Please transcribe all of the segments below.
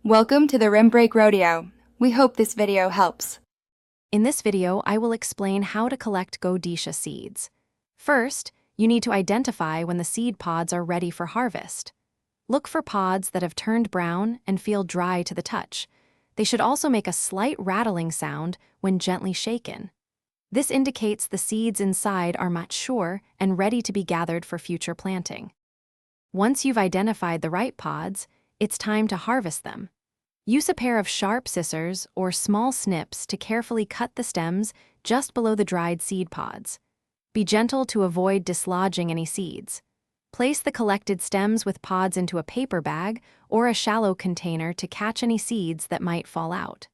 Welcome to the Rim Break Rodeo. We hope this video helps. In this video, I will explain how to collect Godetia seeds. First, you need to identify when the seed pods are ready for harvest. Look for pods that have turned brown and feel dry to the touch. They should also make a slight rattling sound when gently shaken. This indicates the seeds inside are mature and ready to be gathered for future planting. Once you've identified the right pods, it's time to harvest them. Use a pair of sharp scissors or small snips to carefully cut the stems just below the dried seed pods. Be gentle to avoid dislodging any seeds. Place the collected stems with pods into a paper bag or a shallow container to catch any seeds that might fall out.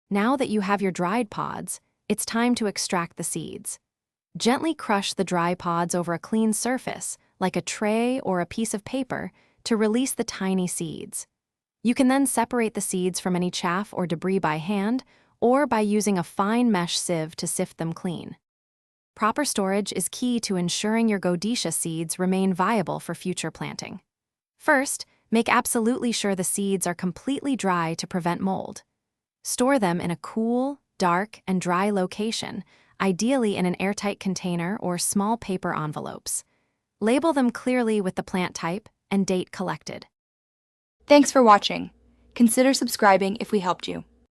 Now that you have your dried pods, it's time to extract the seeds. Gently crush the dry pods over a clean surface, like a tray or a piece of paper, to release the tiny seeds. You can then separate the seeds from any chaff or debris by hand or by using a fine mesh sieve to sift them clean. Proper storage is key to ensuring your Godetia seeds remain viable for future planting. First, make absolutely sure the seeds are completely dry to prevent mold. Store them in a cool, dark, and dry location, ideally in an airtight container or small paper envelopes. Label them clearly with the plant type and date collected. Thanks for watching. Consider subscribing if we helped you.